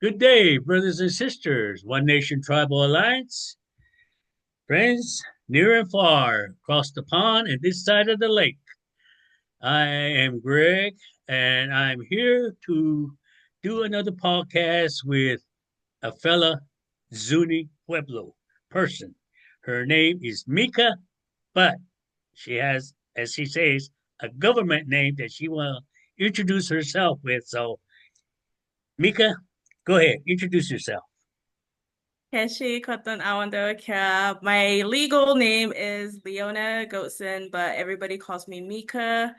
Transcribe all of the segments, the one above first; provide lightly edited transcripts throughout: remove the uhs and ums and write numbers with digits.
Good day, brothers and sisters. One Nation Tribal Alliance. Friends, near and far, across the pond and this side of the lake. I am Greg, and I'm here to do another podcast with a fella, Zuni Pueblo person. Her name is Meeka, but she has, as she says, a government name that she will introduce herself with. So, Meeka, go ahead, introduce yourself. Keshi Cotton Awando Kira. My legal name is Leona Goatson, but everybody calls me Mika,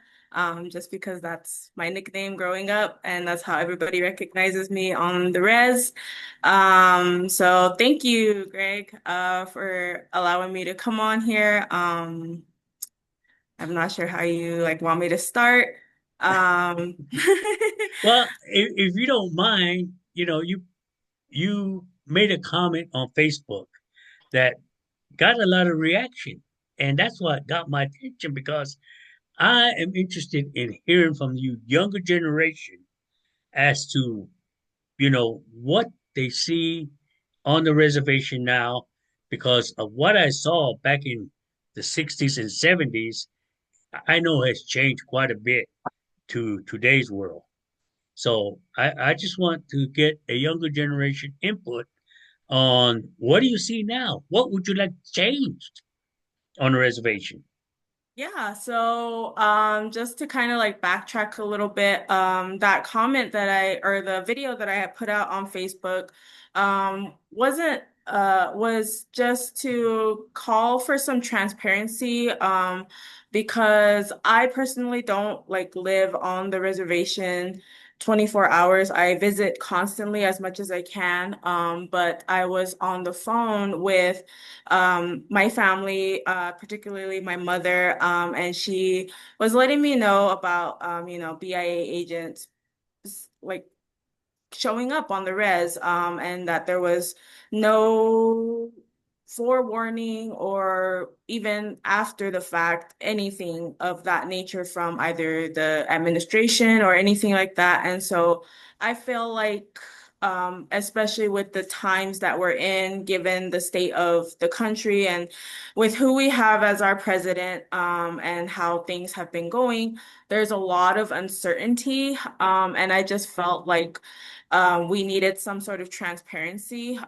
just because that's my nickname growing up, and that's how everybody recognizes me on the res. So thank you, Greg, for allowing me to come on here. I'm not sure how you want me to start. Um, Well, if you don't mind, you made a comment on Facebook that got a lot of reaction, and that's what got my attention because I am interested in hearing from you younger generation as to what they see on the reservation now because of what I saw back in the 60s and 70s. I know has changed quite a bit to today's world. So I just want to get a younger generation input on what do you see now? What would you like changed on the reservation? Yeah, so just to kind of backtrack a little bit, that comment that or the video that I had put out on Facebook wasn't was just to call for some transparency because I personally don't live on the reservation 24 hours. I visit constantly as much as I can, but I was on the phone with my family, particularly my mother, and she was letting me know about, BIA agents like showing up on the res, and that there was no forewarning or even after the fact, anything of that nature from either the administration or anything like that. And so I feel like, especially with the times that we're in, given the state of the country and with who we have as our president, and how things have been going, there's a lot of uncertainty. And I just felt like we needed some sort of transparency.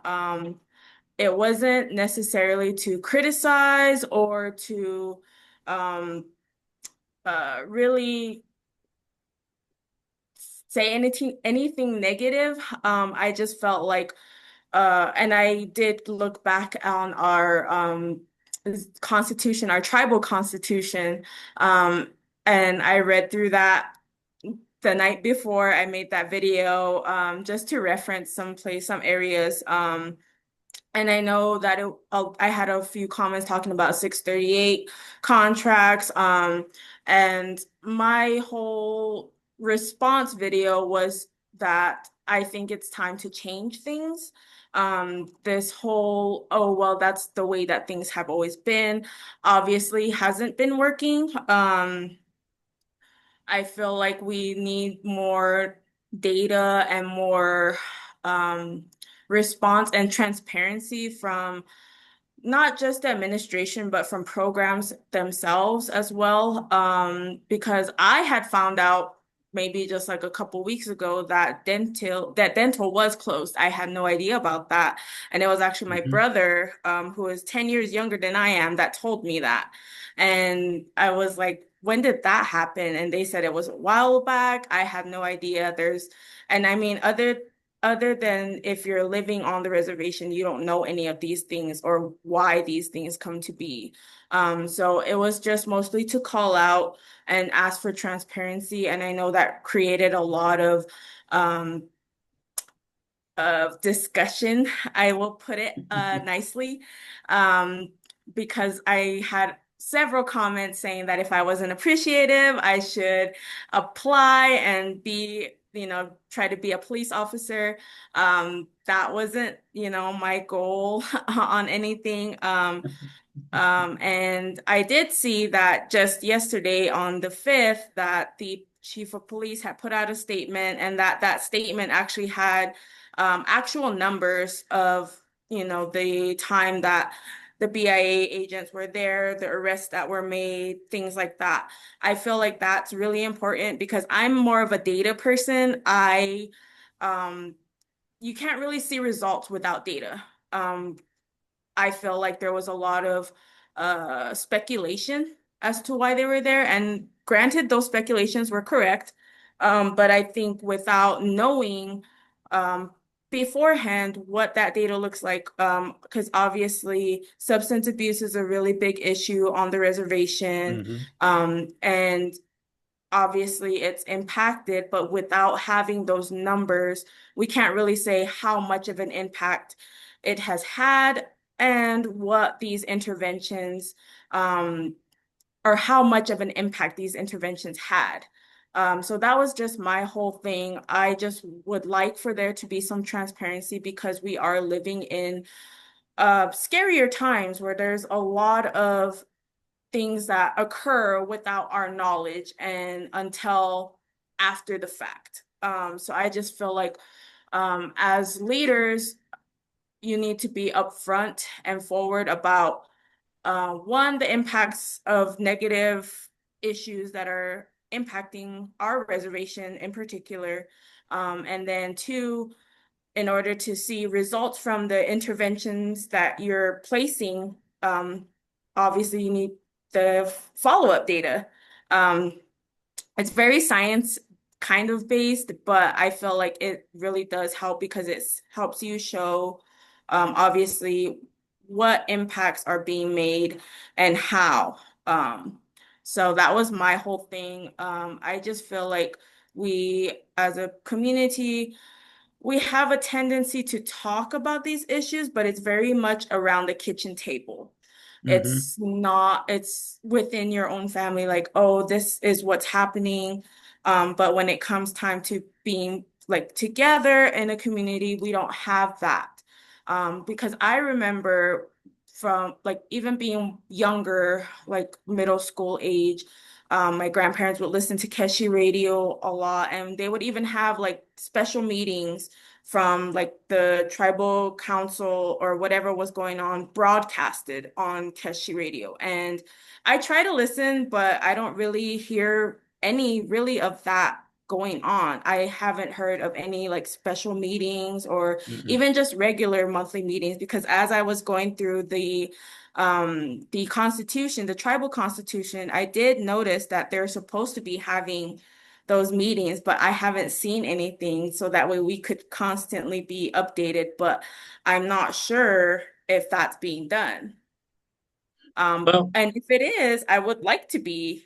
It wasn't necessarily to criticize or to really say anything negative. I just felt like, and I did look back on our constitution, our tribal constitution, and I read through that the night before I made that video, just to reference some areas. And I know that I had a few comments talking about 638 contracts. And my whole response video was that I think it's time to change things. This whole, oh, well, that's the way that things have always been, obviously hasn't been working. I feel like we need more data and more um, response and transparency from not just the administration, but from programs themselves as well. Because I had found out maybe just like a couple weeks ago that dental was closed. I had no idea about that. And it was actually my Mhm. brother, who is 10 years younger than I am, that told me that. And I was like, when did that happen? And they said it was a while back. I had no idea. And I mean, other than if you're living on the reservation, you don't know any of these things or why these things come to be. So it was just mostly to call out and ask for transparency. And I know that created a lot of discussion, I will put it nicely, um, because I had several comments saying that if I wasn't appreciative, I should apply and try to be a police officer. That wasn't, my goal on anything. And I did see that just yesterday on the 5th that the chief of police had put out a statement and that statement actually had actual numbers of, the time that the BIA agents were there, the arrests that were made, things like that. I feel like that's really important because I'm more of a data person. Um, you can't really see results without data. Um, I feel like there was a lot of speculation as to why they were there. And granted, those speculations were correct. But I think without knowing um, beforehand what that data looks like, because obviously substance abuse is a really big issue on the reservation. Hmm. And obviously it's impacted, but without having those numbers, we can't really say how much of an impact it has had and what these interventions, um, or how much of an impact these interventions had. So that was just my whole thing. I just would like for there to be some transparency because we are living in scarier times where there's a lot of things that occur without our knowledge and until after the fact. So I just feel like as leaders, you need to be upfront and forward about one, the impacts of negative issues that are impacting our reservation in particular. And then two, in order to see results from the interventions that you're placing, obviously you need the follow-up data. Um, it's very science kind of based, but I feel like it really does help because it helps you show, obviously, what impacts are being made and how. So that was my whole thing. I just feel like we, as a community, we have a tendency to talk about these issues, but it's very much around the kitchen table. Hmm. It's within your own family, like, oh, this is what's happening. But when it comes time to being like together in a community, we don't have that. Because I remember from like even being younger, like middle school age, my grandparents would listen to Keshi radio a lot, and they would even have like special meetings from like the tribal council or whatever was going on broadcasted on Keshi radio. And I try to listen, but I don't really hear any really of that going on. I haven't heard of any like special meetings or Hmm. even just regular monthly meetings because as I was going through the constitution, the tribal constitution, I did notice that they're supposed to be having those meetings, but I haven't seen anything so that way we could constantly be updated, but I'm not sure if that's being done. Well, And if it is, I would like to be,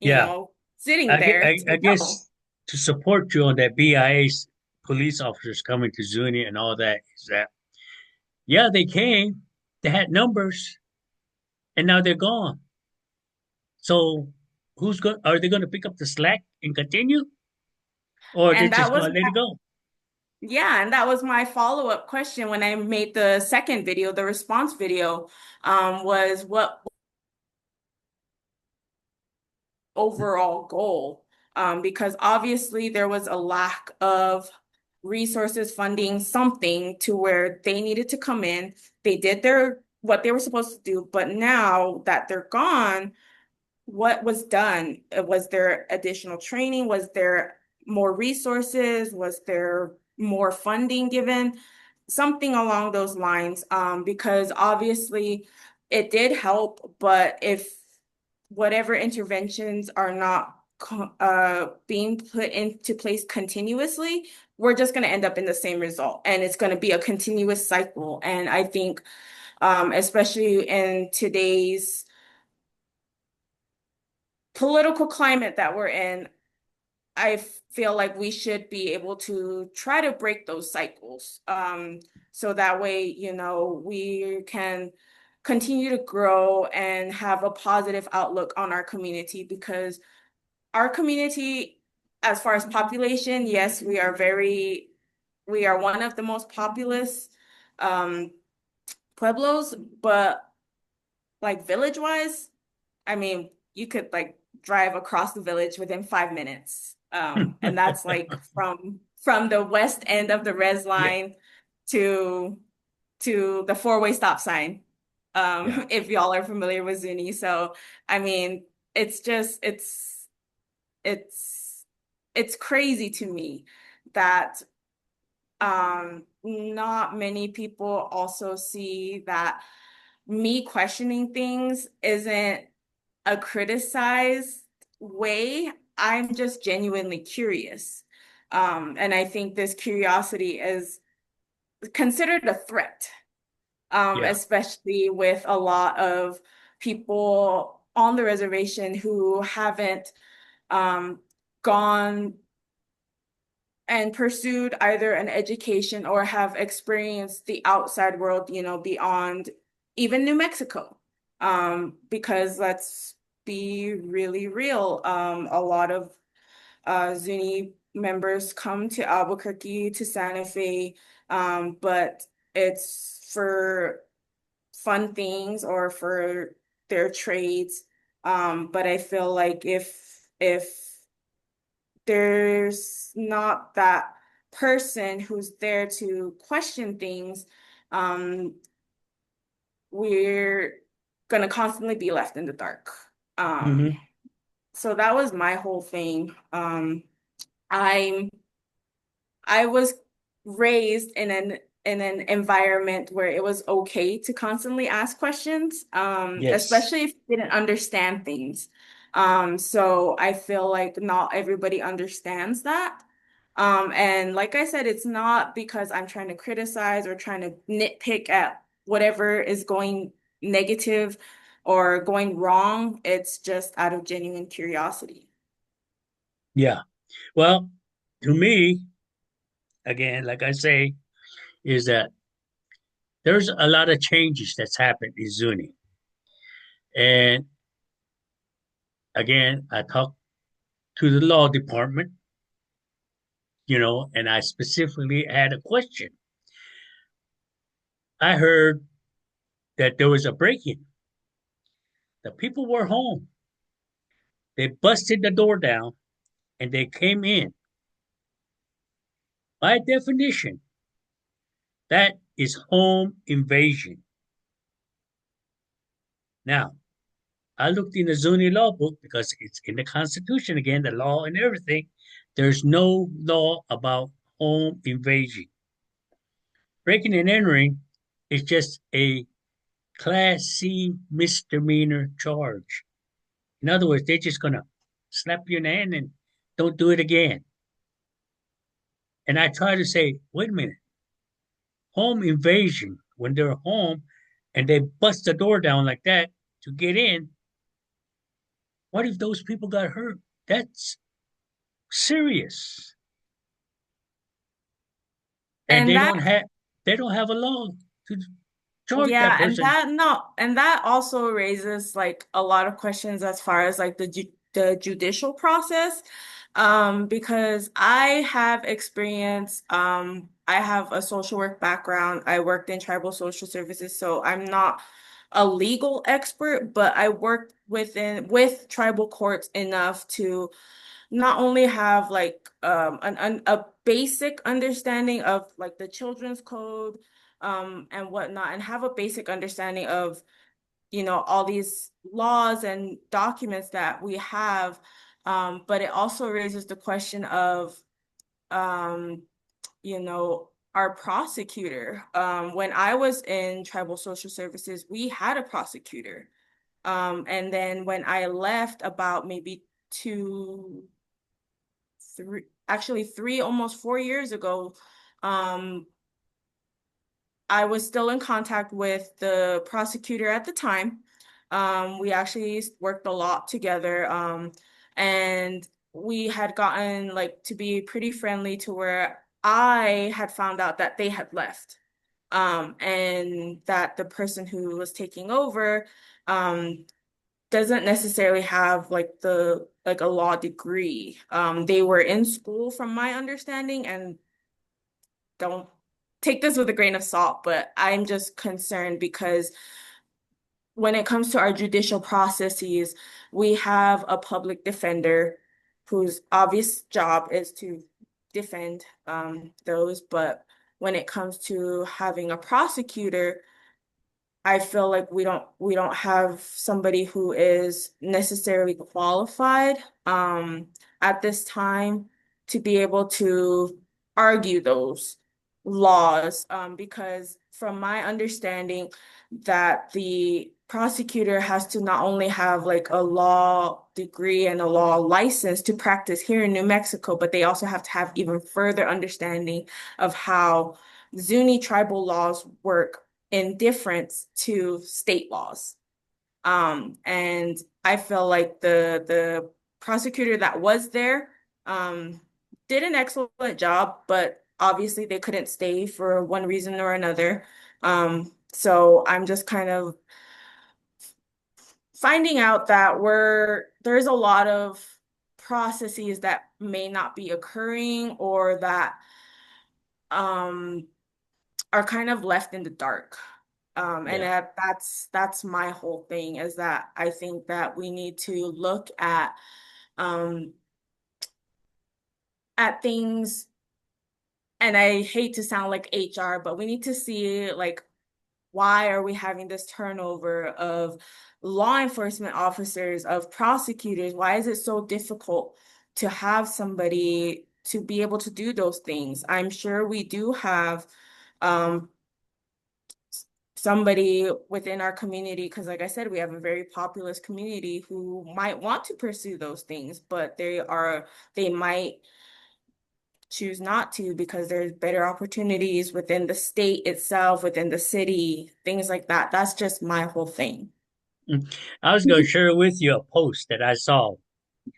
yeah, sitting there I to know. guess to support you on that BIA's police officers coming to Zuni and all that is that, yeah, they came, they had numbers, and now they're gone. So are they going to pick up the slack and continue, or they're And that just was going to let it go? Yeah, and that was my follow-up question when I made the second video, the response video, was what overall goal? Because obviously there was a lack of resources, funding, something to where they needed to come in. They did their what they were supposed to do, but now that they're gone, what was done? Was there additional training? Was there more resources? Was there more funding given? Something along those lines. Because obviously it did help, but if whatever interventions are not being put into place continuously, we're just going to end up in the same result. And it's going to be a continuous cycle. And I think, especially in today's political climate that we're in, I feel like we should be able to try to break those cycles. So that way, we can continue to grow and have a positive outlook on our community because our community, as far as population, yes, we are one of the most populous um, pueblos, but like village wise, I mean, you could like drive across the village within 5 minutes. And that's like from the west end of the res Yeah, line to the four-way stop sign. yeah. If y'all are familiar with Zuni. So I mean, it's just it's it's crazy to me that not many people also see that me questioning things isn't a criticized way. I'm just genuinely curious. And I think this curiosity is considered a threat, Yeah. especially with a lot of people on the reservation who haven't um, gone and pursued either an education or have experienced the outside world, beyond even New Mexico. Because let's be really real, a lot of Zuni members come to Albuquerque, to Santa Fe, but it's for fun things or for their trades. But I feel like if there's not that person who's there to question things, um, we're gonna constantly be left in the dark. Hmm. So that was my whole thing. I'm I was raised in an environment where it was okay to constantly ask questions, Yes. especially if you didn't understand things. So I feel like not everybody understands that. And like I said, it's not because I'm trying to criticize or trying to nitpick at whatever is going negative or going wrong. It's just out of genuine curiosity. Yeah. Well, to me, again, like I say, is that there's a lot of changes that's happened in Zuni. And again, I talked to the law department, and I specifically had a question. I heard that there was a break-in. The people were home. They busted the door down and they came in. By definition, that is home invasion. Now, I looked in the Zuni law book because it's in the Constitution again, the law and everything. There's no law about home invasion. Breaking and entering is just a Class C misdemeanor charge. In other words, they're just gonna slap you in the hand and don't do it again. And I try to say, wait a minute, home invasion, when they're home and they bust the door down like that to get in, what if those people got hurt? That's serious. And And that they don't have a law to charge that Yeah, and person. that no, and that also raises like a lot of questions as far as like the judicial process. Because I have experience, I have a social work background. I worked in tribal social services, so I'm not a legal expert, but I worked with tribal courts enough to not only have like a basic understanding of like the children's code and whatnot, and have a basic understanding of, all these laws and documents that we have. But it also raises the question of, um, our prosecutor. When I was in tribal social services, we had a prosecutor. And then when I left about maybe two, three, actually three, almost 4 years ago, um, I was still in contact with the prosecutor at the time. We actually worked a lot together, and we had gotten like to be pretty friendly to where I had found out that they had left, and that the person who was taking over, doesn't necessarily have like a law degree. They were in school from my understanding, and don't take this with a grain of salt, but I'm just concerned because when it comes to our judicial processes, we have a public defender. whose obvious job is to defend those. But when it comes to having a prosecutor, I feel like we don't have somebody who is necessarily qualified at this time to be able to argue those laws because from my understanding that the prosecutor has to not only have like a law degree and a law license to practice here in New Mexico, but they also have to have even further understanding of how Zuni tribal laws work in difference to state laws. And I feel like the prosecutor that was there um, did an excellent job, but obviously they couldn't stay for one reason or another. So I'm just kind of finding out that there's a lot of processes that may not be occurring or that um are kind of left in the dark. And Yeah. that's my whole thing is that I think that we need to look um at things, and I hate to sound like HR, but we need to see like why are we having this turnover of law enforcement officers, of prosecutors? Why is it so difficult to have somebody to be able to do those things? I'm sure we do have um somebody within our community, because like I said, we have a very populous community who might want to pursue those things, but they might choose not to because there's better opportunities within the state itself, within the city, things like that. That's just my whole thing. Mm. I was going to share with you a post that I saw.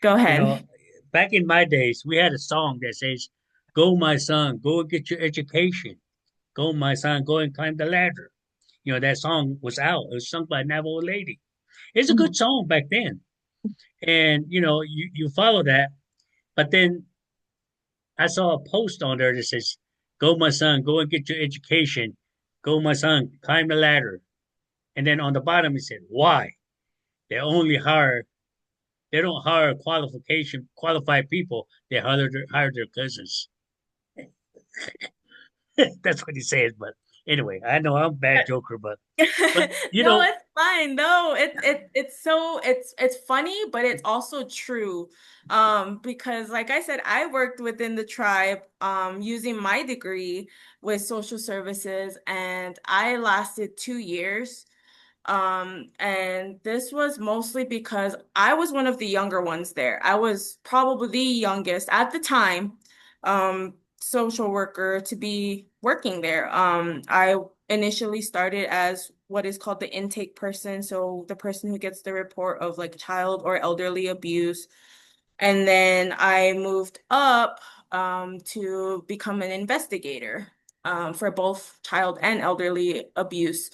Go You know, ahead. back in my days, we had a song that says, "Go, my son, go and get your education. Go, my son, go and climb the ladder." You know, that song was out. It was sung by a Navajo lady. It's a good Mhm. song back then. And, you know, you follow that. But then I saw a post on there that says, "Go, my son, go and get your education. Go, my son, climb the ladder." And then on the bottom it said, "Why? They only hire they don't hire qualified people. They hire their cousins." That's what he says. But anyway, I know I'm a bad joker, but you No, know, it's fine. No, it's funny, but it's also true. Because like I said, I worked within the tribe using my degree with social services, and I lasted 2 years. And this was mostly because I was one of the younger ones there. I was probably the youngest at the time, social worker to be working there. I initially started as what is called the intake person, so the person who gets the report of like child or elderly abuse. And then I moved up to become an investigator for both child and elderly abuse.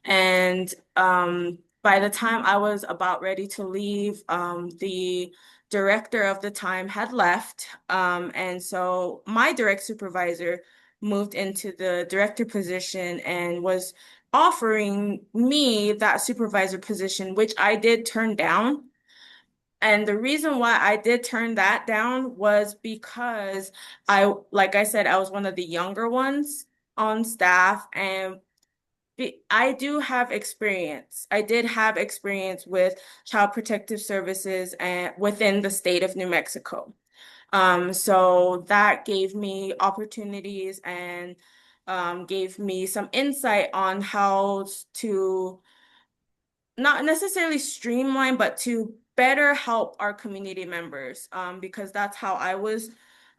And by the time I was about ready to leave, the director of the time had left. And so my direct supervisor moved into the director position and was offering me that supervisor position, which I did turn down. And the reason why I did turn that down was because like I said, I was one of the younger ones on staff, and I do have experience. I did have experience with child protective services and within the state of New Mexico. So that gave me opportunities and gave me some insight on how to not necessarily streamline, but to better help our community members, because that's how I was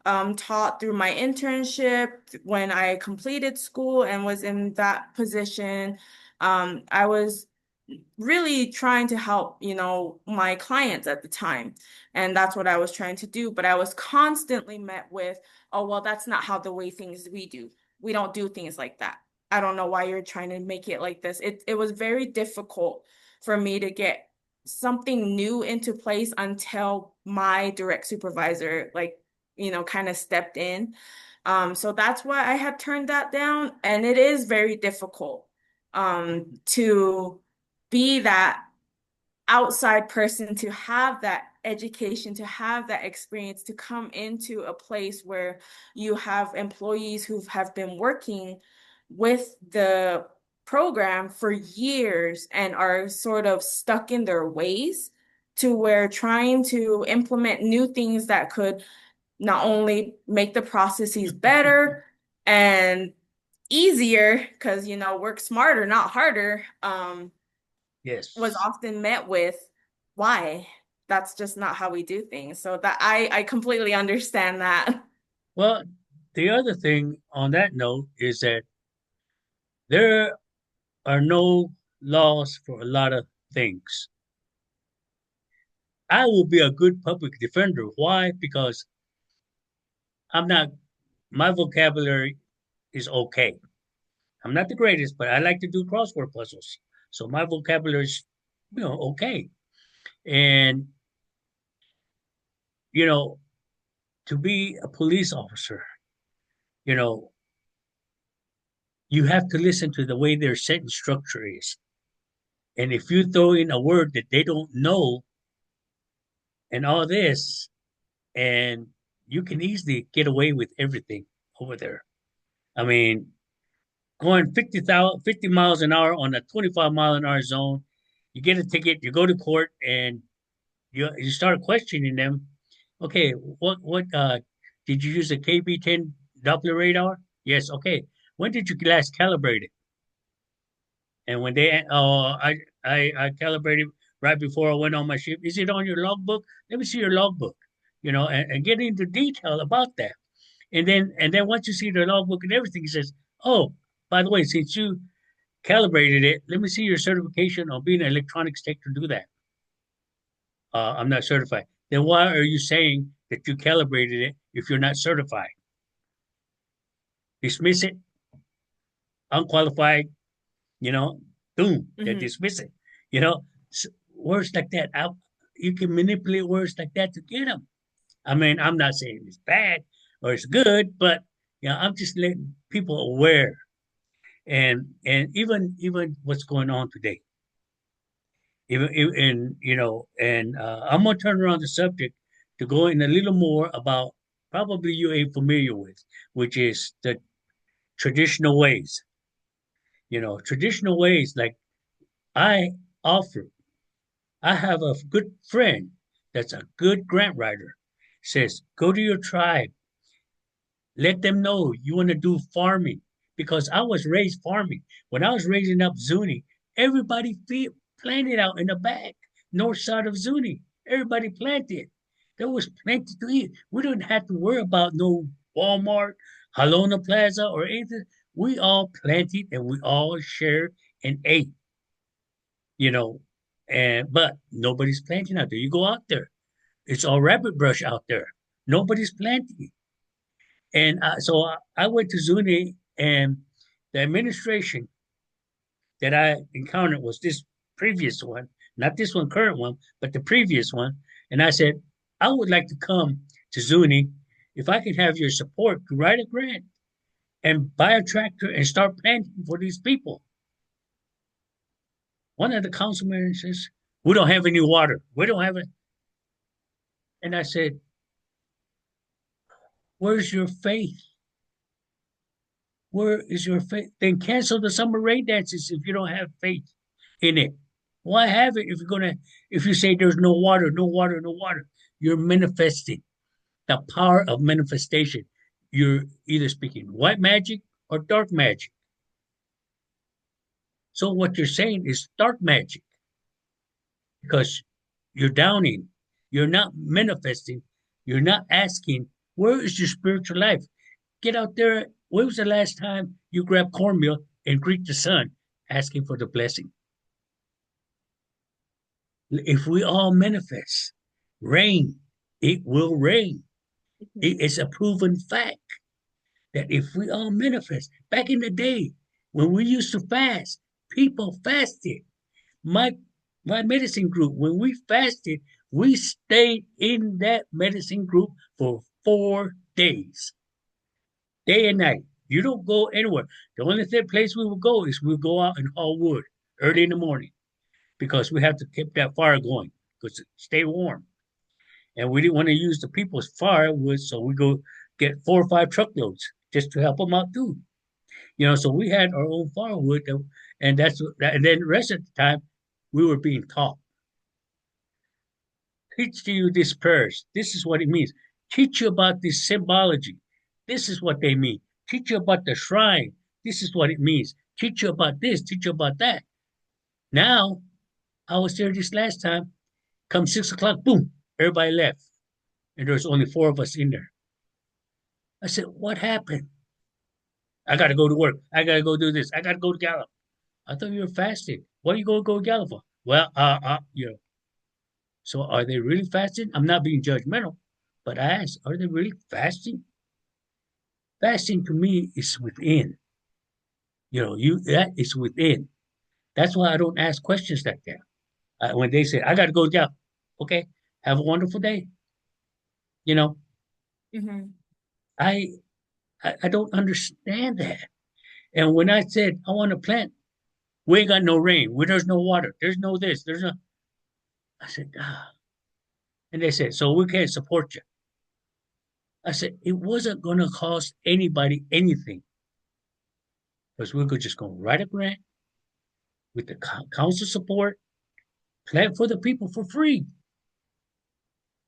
taught through my internship when I completed school and was in that position. I was really trying to help, my clients at the time. And that's what I was trying to do. But I was constantly met with, oh, well, that's not how the way things we do. We don't do things like that. I don't know why you're trying to make it like this. It was very difficult for me to get something new into place until my direct supervisor, like, kind of stepped in. So that's why I had turned that down. And it is very difficult to be that outside person to have that education, to have that experience, to come into a place where you have employees who have been working with the program for years and are sort of stuck in their ways, to where trying to implement new things that could not only make the processes better and easier, because work smarter, not harder, was Yes. often met with, why? That's just not how we do things. So that I completely understand that. Well, the other thing on that note is that there are no laws for a lot of things. I will be a good public defender. Why? Because I'm not, my vocabulary is okay. I'm not the greatest, but I like to do crossword puzzles. So my vocabulary is, okay. And, you know, to be a police officer, you know, you have to listen to the way their sentence structure is. And if you throw in a word that they don't know and all this, and you can easily get away with everything over there. I mean, going 50 miles an hour on a 25-mile-an-hour zone, you get a ticket, you go to court, and you start questioning them. Okay, what did you use a KB-10 Doppler radar? Yes. Okay. When did you last calibrate it? And when they, oh, I calibrated right before I went on my ship. Is it on your logbook? Let me see your logbook. And get into detail about that. And then once you see the logbook and everything, he says, "Oh, by the way, since you calibrated it, let me see your certification on being an electronics tech to do that." I'm not certified. Then why are you saying that you calibrated it if you're not certified? Dismiss it, unqualified, you know, boom, they Mhm. dismiss it. You know, words like that. You can manipulate words like that to get them. I mean, I'm not saying it's bad or it's good, but I'm just letting people aware, and even what's going on today. And I'm gonna turn around the subject to go in a little more about probably you ain't familiar with, which is the traditional ways. Traditional ways like I offer. I have a good friend that's a good grant writer. Says go to your tribe, let them know you want to do farming because I was raised farming. When I was raising up Zuni, everybody planted out in the back, north side of Zuni. Everybody planted. There was plenty to eat. We didn't have to worry about no Walmart, Halona Plaza, or anything. We all planted and we all shared and ate, you know. But nobody's planting out there. You go out there, it's all rabbit brush out there. Nobody's planting. And so I went to Zuni, and the administration that I encountered was this previous one, not this one, current one, but the previous one. And I said, I would like to come to Zuni if I can have your support to write a grant and buy a tractor and start planting for these people. One of the councilmen says, we don't have any water. We don't have it. And I said, where's your faith? Where is your faith? Then cancel the summer rain dances if you don't have faith in it. Why have it if you say there's no water, no water, no water? You're manifesting the power of manifestation. You're either speaking white magic or dark magic. So what you're saying is dark magic because you're downing, you're not manifesting, you're not asking, where is your spiritual life? Get out there. When was the last time you grabbed cornmeal and greet the sun asking for the blessing? If we all manifest rain, it will rain. Mhm. It's a proven fact that if we all manifest, back in the day when we used to fast, people fasted. My my medicine group, when we fasted, we stayed in that medicine group for 4 days, day and night. You don't go anywhere. The only place we will go is we'll go out and haul wood early in the morning because we have to keep that fire going because stay warm. and we didn't want to use the people's firewood, so we go get 4 or 5 truckloads just to help them out too. So we had our own firewood, and and then the rest of the time we were being taught. Teach you this prayers. This is what it means. Teach you about this symbology. This is what they mean. Teach you about the shrine. This is what it means. Teach you about this. Teach you about that. Now, I was there this last time. Come 6 o'clock, boom, everybody left. And there was only 4 of us in there. I said, what happened? I got to go to work. I got to go do this. I got to go to Gallup. I thought you were fasting. What are you going to go to Gallup for? Well, so are they really fasting? I'm not being judgmental, but I ask, are they really fasting? Fasting to me is within. That is within. That's why I don't ask questions like that. When they say, I got to go down, okay, have a wonderful day. You know, Hmm. I, I don't understand that. And when I said I want to plant, we ain't got no rain. Where there's no water. There's no this. There's no. I said, ah. And they said, so we can't support you. I said, it wasn't going to cost anybody anything because we could just go write a grant with the council support, plant for the people for free.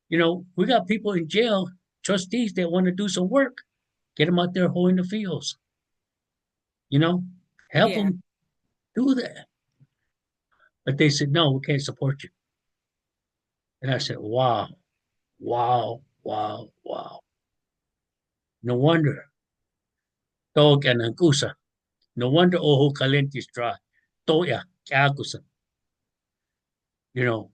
We got people in jail, trustees that want to do some work. Get them out there hoeing the fields. You know, help Yeah. them do that. But they said, no, we can't support you. And I said, wow, wow, wow, wow. No wonder. Toga ng kusa. No wonder oho kalentis dry. Toya, kakusa. You know,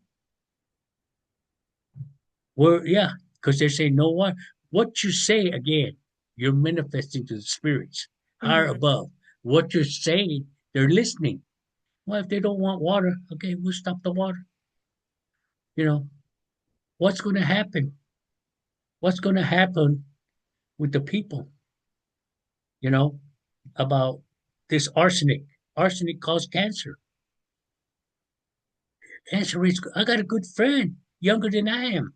yeah, because they say no one. What you say again, you're manifesting to the spirits higher Hmm. above. What you're saying, they're listening. Well, if they don't want water, okay, we'll stop the water. You know, what's going to happen? What's going to happen with the people? You know, about this arsenic. Arsenic causes cancer. Cancer rates. I got a good friend, younger than I am,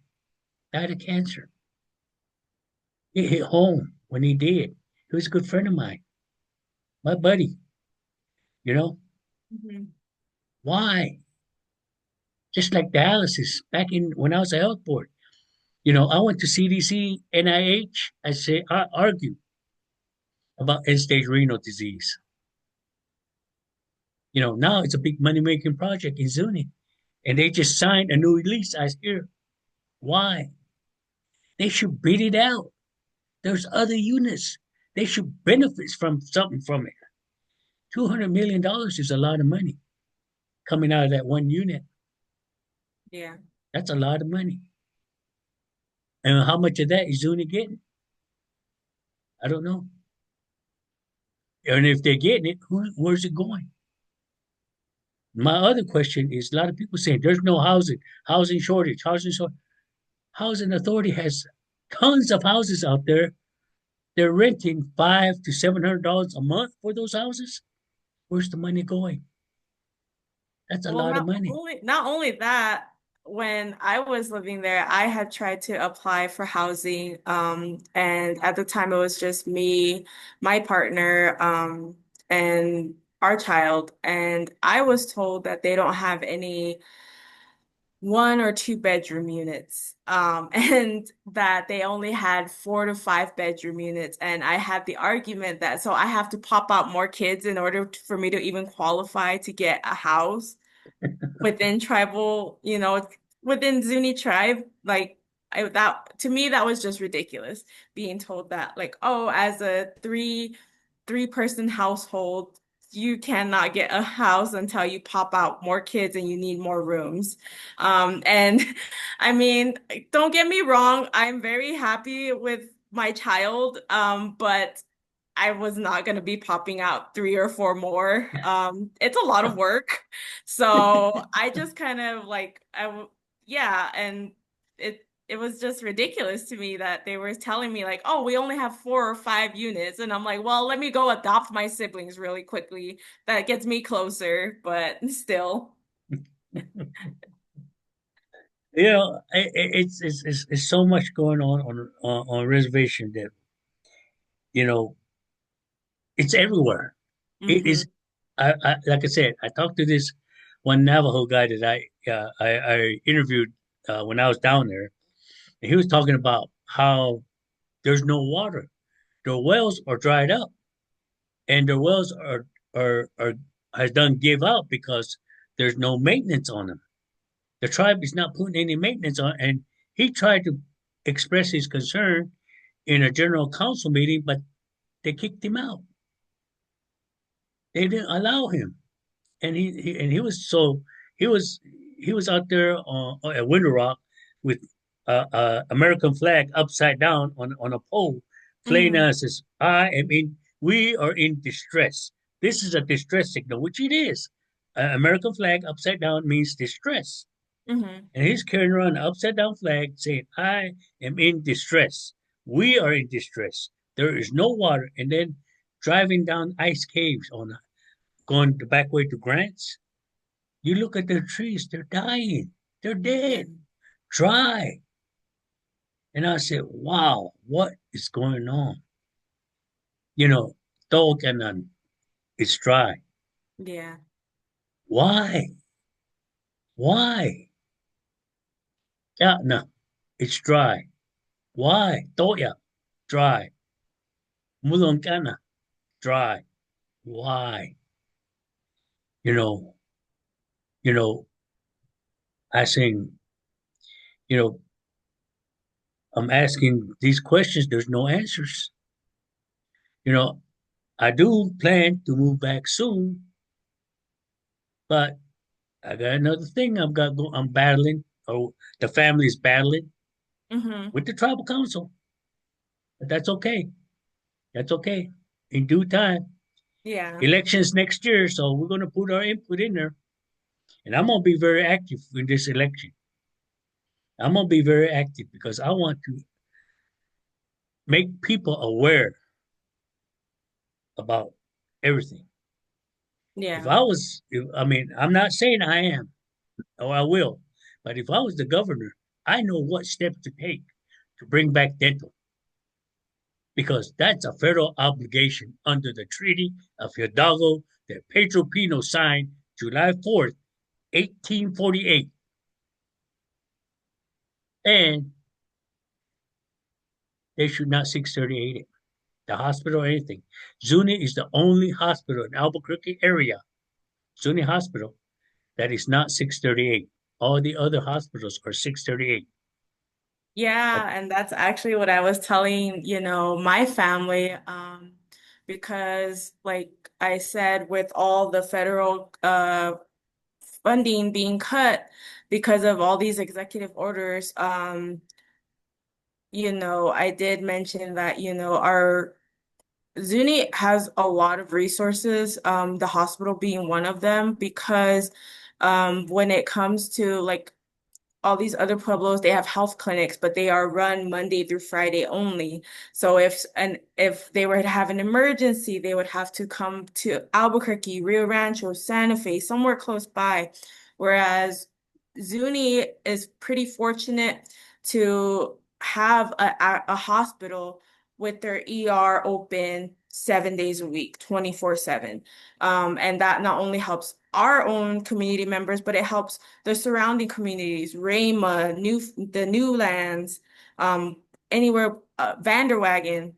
died of cancer. He hit home when he did. He was a good friend of mine, my buddy. You know Hmm. why? Just like dialysis back in when I was at health board. I went to CDC, NIH. I argue about end-stage renal disease. Now it's a big money-making project in Zuni, and they just signed a new release. I hear why they should bid it out. There's other units. They should benefit from something from it. $200 million is a lot of money coming out of that one unit. Yeah. That's a lot of money. And how much of that is Zuni getting? I don't know. And if they're getting it, where's it going? My other question is a lot of people saying there's no housing shortage, housing shortage. Housing authority has tons of houses out there. They're renting $500 to $700 a month for those houses. Where's the money going? That's a Well, lot of not money. only not only that, when I was living there, I had tried to apply for housing. And at the time it was just me, my partner, and our child. And I was told that they don't have any 1 or 2 bedroom units, and that they only had 4 to 5 bedroom units. And I had the argument that so I have to pop out more kids in order for me to even qualify to get a house within tribal, within Zuni tribe. Like that to me, that was just ridiculous. Being told that, like, oh, as a three-person household, you cannot get a house until you pop out more kids and you need more rooms. And I mean, don't get me wrong, I'm very happy with my child, but I was not going to be popping out 3 or 4 more. It's a lot of work. So I just kind of like, yeah. And it was just ridiculous to me that they were telling me like, oh, we only have 4 or 5 units. And I'm like, well, let me go adopt my siblings really quickly. That gets me closer, but still. It's so much going on reservation that you know it's everywhere. It Mm-hmm. is. I like I said, I talked to this one Navajo guy that I interviewed when I was down there, and he was talking about how there's no water. Their wells are dried up, and their wells are has done give out because there's no maintenance on them. The tribe is not putting any maintenance on, and he tried to express his concern in a general council meeting, but they kicked him out. They didn't allow him, and he was so he was he was out there at Window Rock with American flag upside down on a pole, playing Mm-hmm. us as I am in. We are in distress. This is a distress signal, which it is. American flag upside down means distress. Mm-hmm. And he's carrying around an upside down flag saying, I am in distress. We are in distress. There is no water. And then driving down ice caves on going the back way to Grants, you look at their trees, they're dying. They're Yeah. dead, dry. And I said, wow, what is going on? You know, Tolkanan is dry. Yeah. Why? Why? Yeah, no, it's dry. Why? Toya, dry. Mulongkana, dry. Why? You know, you know, I saying, you know, I'm asking these questions, there's no answers. You know, I do plan to move back soon, but I got another thing I'm battling, or the family's battling Mm-hmm. with the tribal council. But that's okay. That's okay. In due time. Yeah. Elections next year, so we're gonna put our input in there. And I'm gonna be very active in this election. I'm gonna be very active because I want to make people aware about everything. If Yeah. I was, I mean, I'm not saying I am or I will, but if I was the governor, I know what steps to take to bring back dental because that's a federal obligation under the Treaty of Hidalgo that Pedro Pino signed July 4th, 1848. And they should not 638 it, the hospital or anything. Zuni is the only hospital in Albuquerque area, Zuni Hospital, that is not 638. All the other hospitals are 638. Yeah, and that's actually what I was telling, my family, because like I said, with all the federal funding being cut because of all these executive orders, I did mention that, our Zuni has a lot of resources, the hospital being one of them, because when it comes to like all these other pueblos, they have health clinics, but they are run Monday through Friday only. So if they were to have an emergency, they would have to come to Albuquerque, Rio Rancho, Santa Fe, somewhere close by. Whereas Zuni is pretty fortunate to have a hospital with their ER open 7 days a week, 24/7. And that not only helps our own community members, but it helps the surrounding communities, Rama, the Newlands, um, anywhere, Vanderwagen,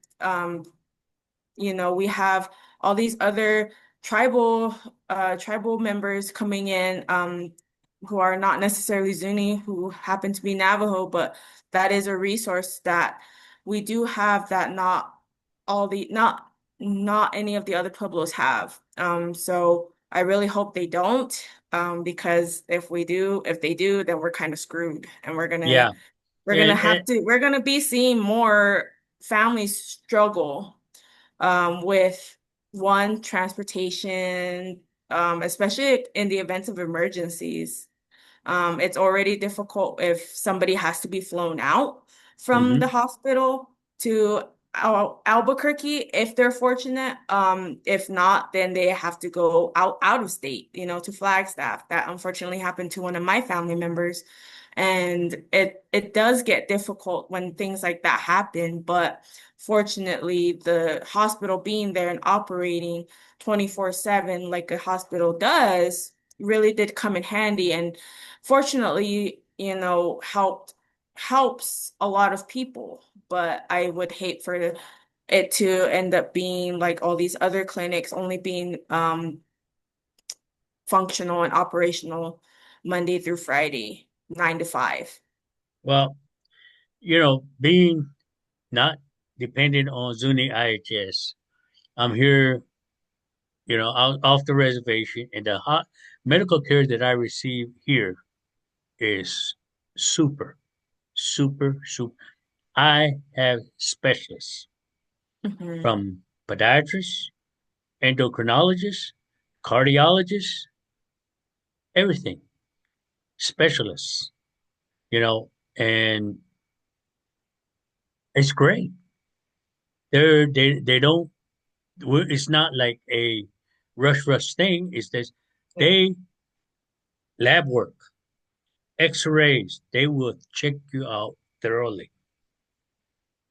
we have all these other tribal members coming in, who are not necessarily Zuni, who happen to be Navajo, but that is a resource that we do have that all the not any of the other pueblos have. So I really hope they don't, because if they do, then we're kind of screwed, and Yeah. And we're gonna be seeing more families struggle with one, transportation, especially in the events of emergencies. It's already difficult if somebody has to be flown out from the mhm. hospital to Albuquerque if they're fortunate. If not, then they have to go out of state, to Flagstaff. That unfortunately happened to one of my family members. And it does get difficult when things like that happen, but fortunately, the hospital being there and operating 24/7 like a hospital does really did come in handy, and fortunately, helps a lot of people. But I would hate for it to end up being like all these other clinics only being functional and operational Monday through Friday, 9 to 5. Well, being not dependent on Zuni IHS, I'm here, off the reservation, and the hot medical care that I receive here is super, super, super. I have specialists Hmm. from podiatrists, endocrinologists, cardiologists, everything, specialists, you know, and it's great. They don't. It's not like a rush thing. It's this Yeah. they lab work, X-rays. They will check you out thoroughly,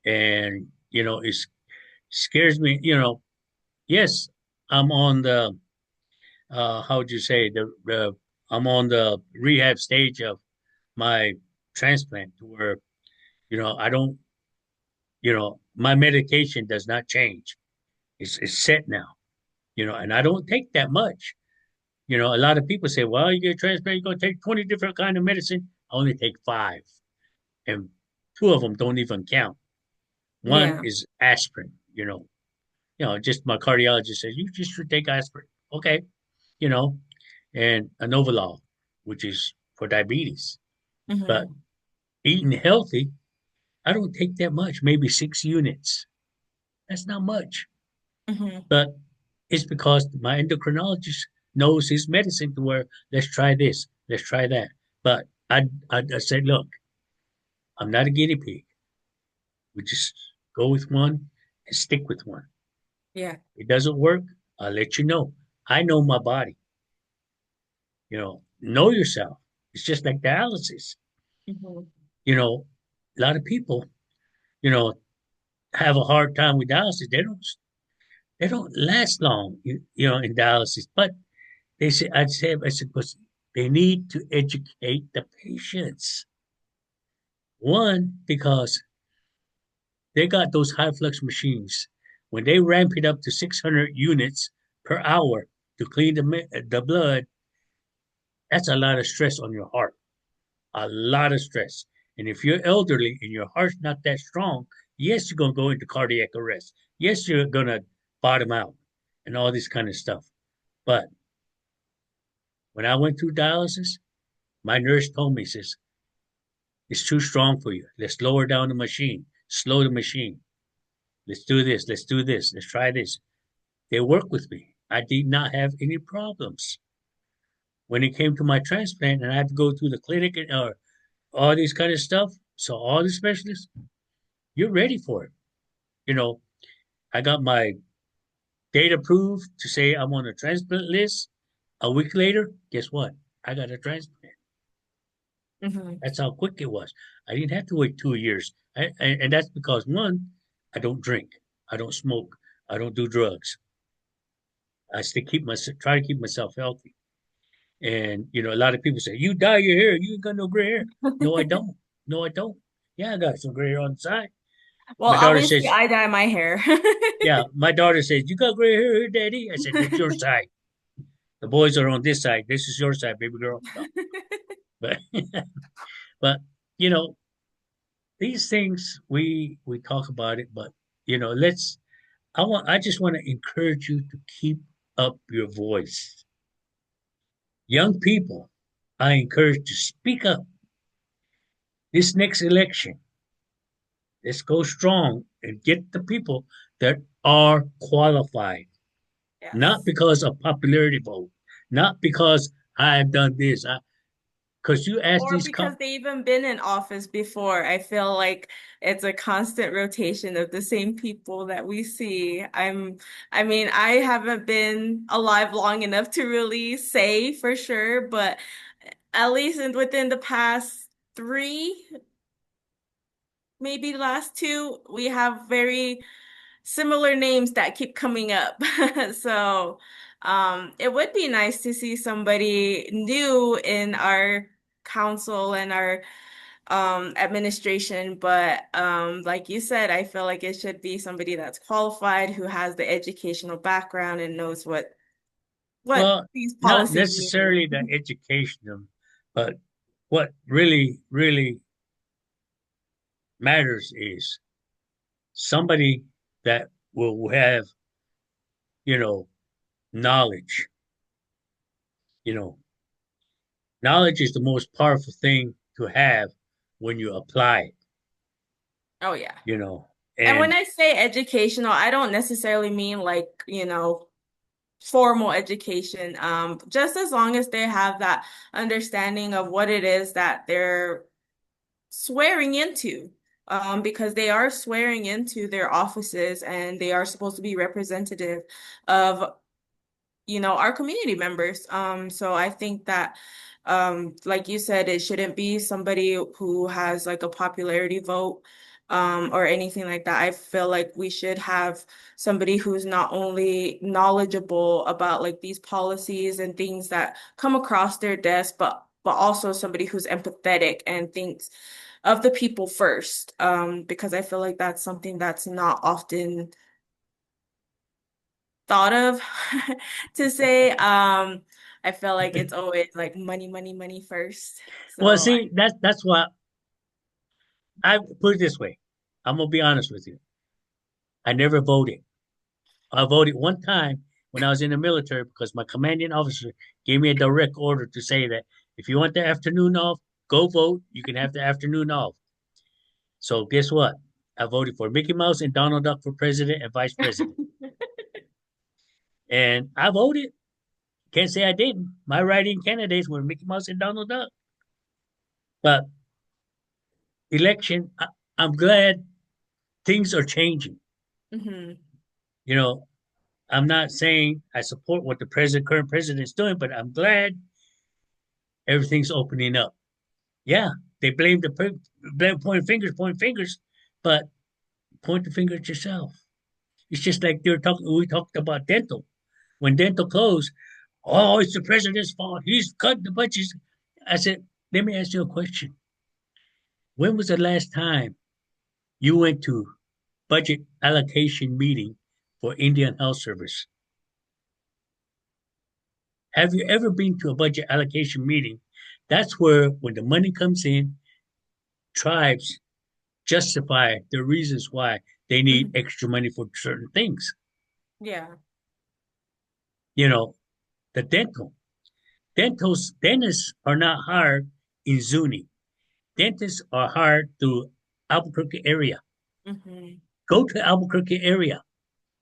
and it scares me. Yes, I'm on the how would you say the I'm on the rehab stage of my transplant where I don't my medication does not change. It's set now. And I don't take that much. A lot of people say, well, you get a transplant, you're going to take 20 different kind of medicine. I only take five, and two of them don't even count. One Yeah. is aspirin. Just my cardiologist says you just should take aspirin. Okay, you know, and a Novolol, which is for diabetes. But Hmm. eating healthy, I don't take that much, maybe 6 units. That's not much. Hmm. But it's because my endocrinologist knows his medicine to where let's try this, let's try that. But I said, look, I'm not a guinea pig. We just go with one and stick with one. Yeah. It doesn't work, I'll let you know. I know my body. Know yourself. It's just like dialysis. Hmm. A lot of people, you know, have a hard time with dialysis. They don't last long, in dialysis. But they say I said, because they need to educate the patients. One, because they got those high flux machines. When they ramp it up to 600 units per hour to clean the blood, that's a lot of stress on your heart. A lot of stress. And if you're elderly and your heart's not that strong, yes, you're gonna go into cardiac arrest. Yes, you're gonna bottom out and all this kind of stuff. But when I went through dialysis, my nurse told me, says, it's too strong for you. Let's lower down the machine, slow the machine. Let's do this, let's do this, let's try this. They worked with me. I did not have any problems. When it came to my transplant and I had to go through the clinic and all these kind of stuff, so all the specialists, you're ready for it. You know, I got my date approved to say I'm on a transplant list. A week later, guess what? I got a transplant. Hmm. That's how quick it was. I didn't have to wait 2 years. And that's because one, I don't drink, I don't smoke, I don't do drugs. I still try to keep myself healthy. And a lot of people say, "You dye your hair, you ain't got no gray hair." No, I don't. No, I don't. Yeah, I got some gray hair on the side. Well, My daughter obviously, says, I dye my hair. "Yeah." My daughter says, "You got gray hair, Daddy?" I said, "That's your side. The boys are on this side. This is your side, baby girl." No, but but you know these things we talk about it, but let's. I just want to encourage you to keep up your voice. Young people, I encourage to speak up. This next election, let's go strong and get the people that are qualified, not Yes. because of popularity vote, not because I've done this. Because you ask Or these because they even been in office before. I feel like it's a constant rotation of the same people that we see. I mean, I haven't been alive long enough to really say for sure, but at least within the past three, maybe the last two, we have very similar names that keep coming up. So, it would be nice to see somebody new in our council and our administration, but like you said, I feel like it should be somebody that's qualified, who has the educational background and knows what Well, these not policies mean. necessarily the education, but what really, really matters is somebody that will have, you know, knowledge. You know, knowledge is the most powerful thing to have when you apply it, Oh yeah. you know. And when And I say educational, I don't necessarily mean like, formal education. Just as long as they have that understanding of what it is that they're swearing into, because they are swearing into their offices and they are supposed to be representative of our community members. So I think that, like you said, it shouldn't be somebody who has like a popularity vote, or anything like that. I feel like we should have somebody who's not only knowledgeable about like these policies and things that come across their desk, but also somebody who's empathetic and thinks of the people first. Because I feel like that's something that's not often thought of to say. I feel like it's always like money, money, money first. well, So see, that's why I put it this way. I'm gonna be honest with you. I never voted. I voted one time when I was in the military because my commanding officer gave me a direct order to say that if you want the afternoon off, go vote. You can have the afternoon off. So guess what? I voted for Mickey Mouse and Donald Duck for president and vice president. And I voted. Can't say I didn't. My writing candidates were Mickey Mouse and Donald Duck. But election, I'm glad things are changing. mhm. You know, I'm not saying I support what the current president is doing, but I'm glad everything's opening up. Yeah, they blame point fingers, but point the finger at yourself. It's just like we talked about dental. When dental closed, oh, it's the president's fault. He's cut the budgets. I said, let me ask you a question. When was the last time you went to budget allocation meeting for Indian Health Service? Have you ever been to a budget allocation meeting? That's where, when the money comes in, tribes justify the reasons why they need Mhm. extra money for certain things. Yeah. You know, the dentists are not hired in Zuni. Dentists are hired through Albuquerque area. Mhm. Go to Albuquerque area.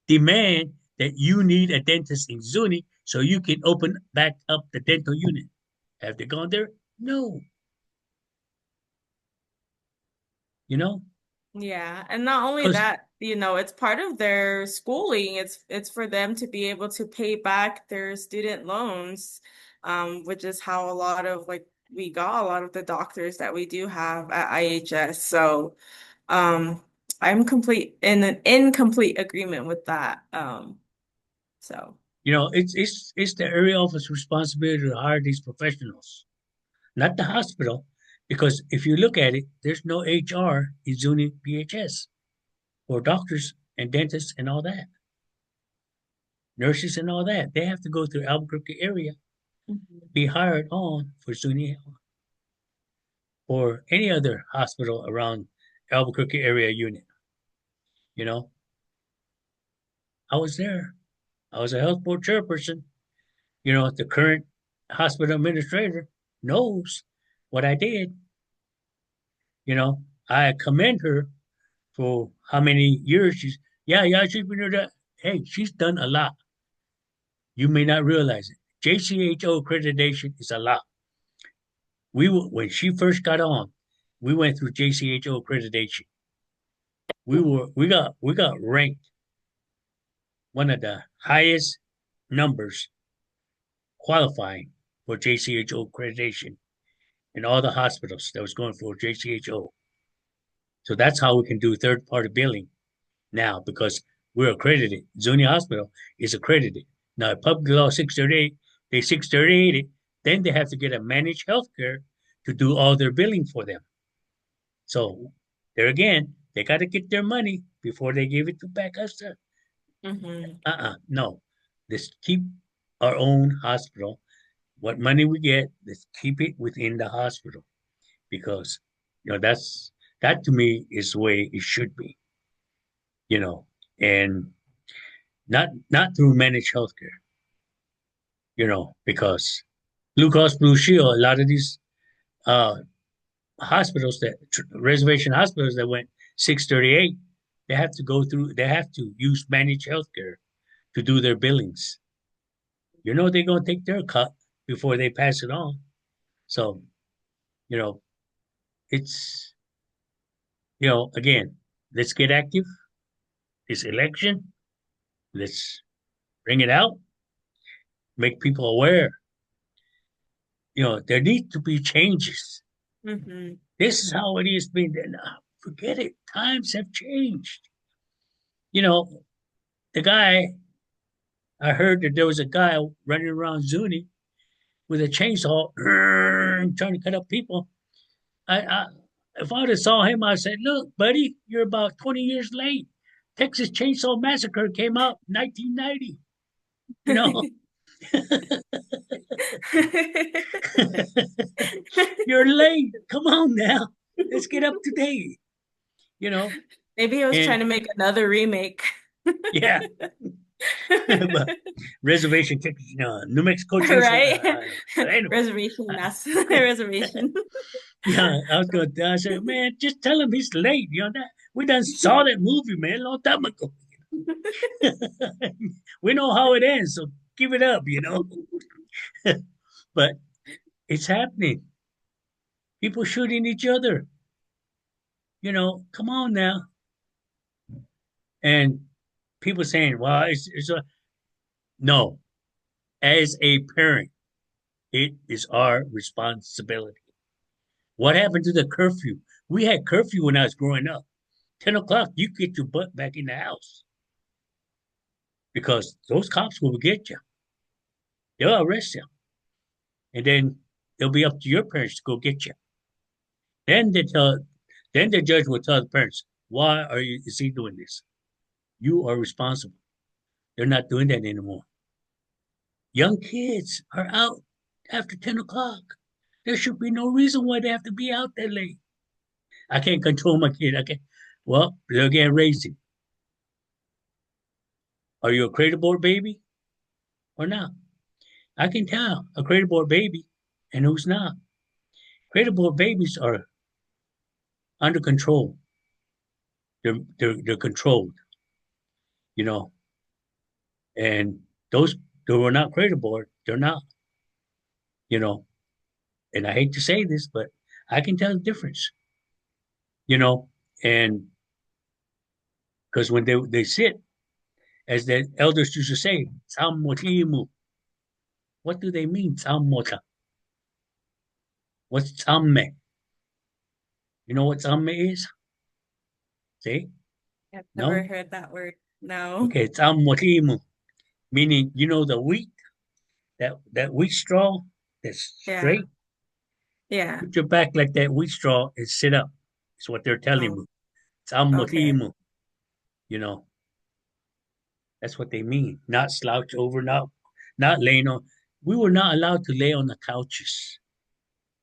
Demand that you need a dentist in Zuni so you can open back up the dental unit. Have they gone there? No. You know, Yeah, and not only because that, it's part of their schooling. It's for them to be able to pay back their student loans, which is how a lot of like we got a lot of the doctors that we do have at IHS. So, um, I'm complete in an incomplete agreement with that. So it's the area office responsibility to hire these professionals, not the hospital. Because if you look at it, there's no HR in Zuni PHS or doctors and dentists and all that, nurses and all that. They have to go through Albuquerque area, Mhm. be hired on for Zuni or any other hospital around Albuquerque area unit. You know, I was there. I was a health board chairperson. The current hospital administrator knows what I did. I commend her for how many years yeah, she's been there. Hey, she's done a lot. You may not realize it. JCHO accreditation is a lot. When she first got on, we went through JCHO accreditation. We got ranked one of the highest numbers qualifying for JCHO accreditation. in all the hospitals that was going for JCHO. So that's how we can do third party billing now because we're accredited. Zuni Hospital is accredited. Now, Public Law 638, they 638 it, then they have to get a managed healthcare to do all their billing for them. So there again, they got to get their money before they give it to back us. Hmm. No. Let's keep our own hospital. What money we get, let's keep it within the hospital because that to me is the way it should be, you know, and not through managed healthcare, because Blue Cross Blue Shield, a lot of these uh hospitals that reservation hospitals that went 638, they have to use managed healthcare to do their billings. They're gonna take their cut before they pass it on. So, you know, it's again, let's get active this election. Let's bring it out, make people aware. There need to be changes. Hmm. This is how it is being done. Forget it. Times have changed. You know, the guy, I heard that there was a guy running around Zuni with a chainsaw trying to cut up people. I if I would have saw him, I said, "Look, buddy, you're about 20 years late. Texas Chainsaw Massacre came out in 1990. You know, you're late. Come on now, let's get up to date." You know, Maybe he was trying and to make another remake. yeah, but Reservation, New Mexico Chainsaw. Right? But anyway, Reservation, I, mass reservation. yeah, I was going to. I said, man, just tell him he's late. That we done saw that movie, man, a long time ago. We know how it ends, so give it up. But it's happening. People shooting each other. Come on now. And people saying, well, it's a no. As a parent, it is our responsibility. What happened to the curfew? We had curfew when I was growing up. 10 o'clock, you get your butt back in the house because those cops will get you. They'll arrest you. And then it'll be up to your parents to go get you. Then then the judge will tell the parents, is he doing this? You are responsible. They're not doing that anymore. Young kids are out after 10 o'clock. There should be no reason why they have to be out that late. I can't control my kid. I can't. Well, they'll get raised. Are you a cradle board baby or not? I can tell a cradle board baby and who's not. Cradle board babies are under control. They're controlled, you know, and those who are not cradle board, they're not, you know. And I hate to say this, but I can tell the difference, you know, and because when they sit, as the elders used to say, "Tsamotimu." What do they mean, tsamota? What's tsamme? You know what tsamme is? See? I've never No? heard that word. No. Okay, tsamotimu, meaning the wheat, that wheat straw that's Yeah. straight. Yeah. Put your back like that wheat straw and sit up. Is what they're telling Oh, me. okay. Tsamotimu. You know, that's what they mean. Not slouch over, not laying on. We were not allowed to lay on the couches.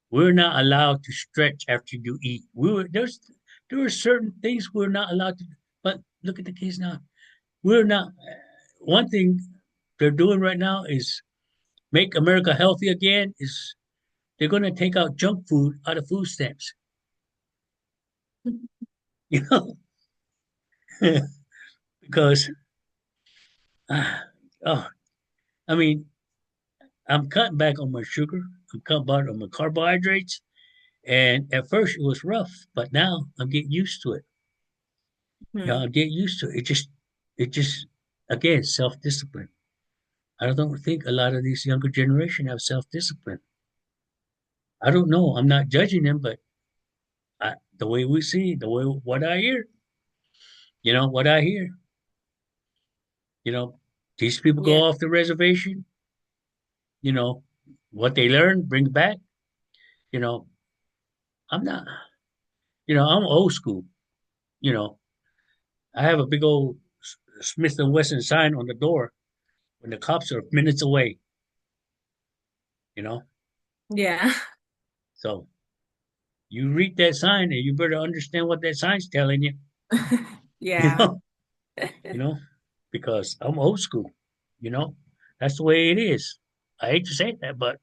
We were not allowed to stretch after you eat. There were certain things we were not allowed to. But look at the kids now. We're not. One thing they're doing right now is make America healthy again. Is they're going to take out junk food out of food stamps. You know, because oh, I mean, I'm cutting back on my sugar. I'm cutting back on my carbohydrates. And at first it was rough, but now I'm getting used to it. Hmm. I get used to it. It just, again, self-discipline. I don't think a lot of these younger generation have self-discipline. I don't know. I'm not judging them, but the way we see, the way what I hear, what I hear, you know, these people Yeah. go off the reservation, you know, what they learn, bring back, you know, I'm not, I'm old school, you know, I have a big old Smith and Wesson sign on the door when the cops are minutes away, you know, Yeah. so you read that sign and you better understand what that sign's telling you, you Yeah. know, you know, because I'm old school, you know, that's the way it is. I hate to say that, but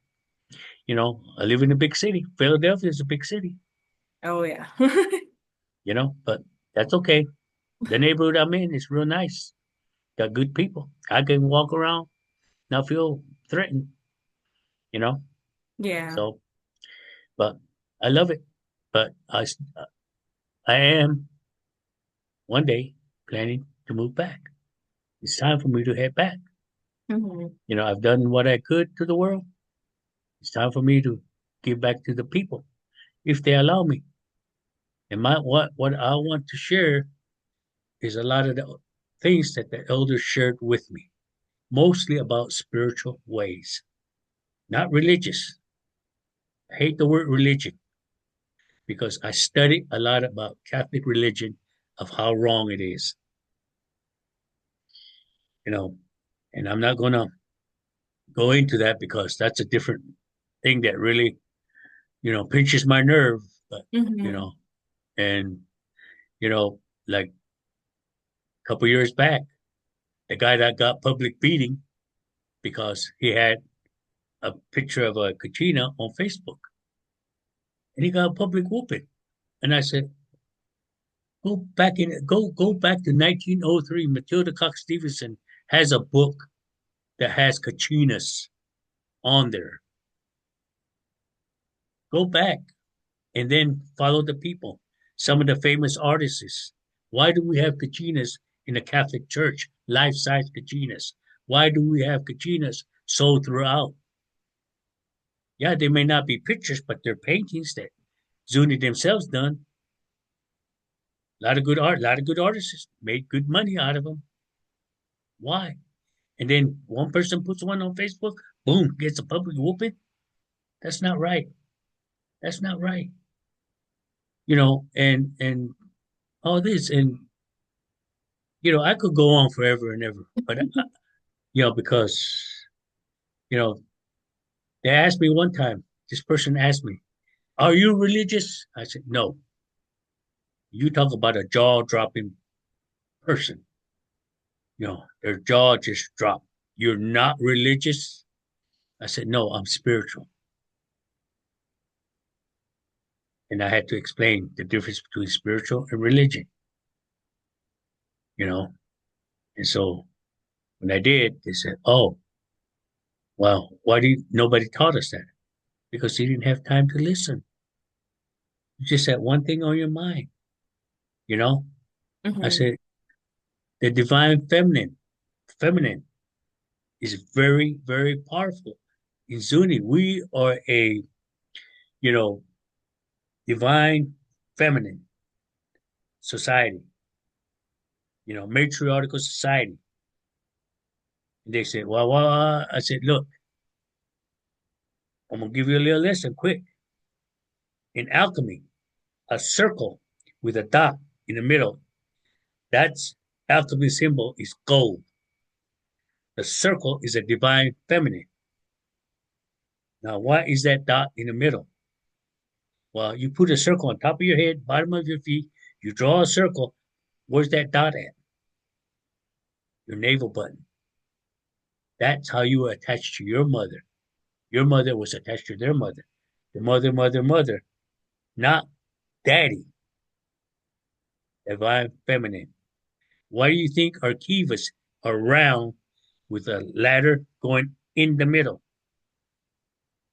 I live in a big city. Philadelphia is a big city, Oh yeah. but that's okay. The neighborhood I'm in is real nice. Got good people. I can walk around, not feel threatened, you know. Yeah. So, but I love it. But I am one day planning to move back. It's time for me to head back. Hmm. I've done what I could to the world. It's time for me to give back to the people if they allow me. And what I want to share is a lot of the things that the elders shared with me, mostly about spiritual ways, not religious. I hate the word religion because I studied a lot about Catholic religion of how wrong it is, you know, and I'm not going to go into that because that's a different thing that really, pinches my nerve. But, you Hmm. know, and, you know, like a couple years back, the guy that got public beating because he had a picture of a Kachina on Facebook and he got a public whooping. And I said, go back to 1903. Matilda Cox Stevenson has a book that has Kachinas on there. Go back and then follow the people. Some of the famous artists. Why do we have Kachinas in the Catholic Church? Life-size Kachinas. Why do we have Kachinas sold throughout? Yeah, they may not be pictures, but they're paintings that Zuni themselves done. A lot of good art, a lot of good artists made good money out of them. Why? And then one person puts one on Facebook, boom, gets a public whooping. That's not right. That's not right. And all this, and I could go on forever and ever, but because you know, they asked me one time. This person asked me, "Are you religious?" I said, "No." You talk about a jaw-dropping person. Their jaw just dropped. You're not religious? I said, "No, I'm spiritual." And I had to explain the difference between spiritual and religion, you know. And so when I did, they said, "Oh, well, why nobody taught us that?" Because they didn't have time to listen. You just had one thing on your mind, you know. I Hmm. said, the divine feminine is very, very powerful. In Zuni, we are a, you know, divine feminine society, matriarchal society. And they said, well, I said, look, I'm gonna give you a little lesson quick. In alchemy, a circle with a dot in the middle, that's alchemy symbol is gold. The circle is a divine feminine. Now, why is that dot in the middle? Well, you put a circle on top of your head, bottom of your feet, you draw a circle. Where's that dot at? Your navel button. That's how you were attached to your mother. Your mother was attached to their mother. The mother, not daddy, divine feminine. Why do you think Archivas are round with a ladder going in the middle?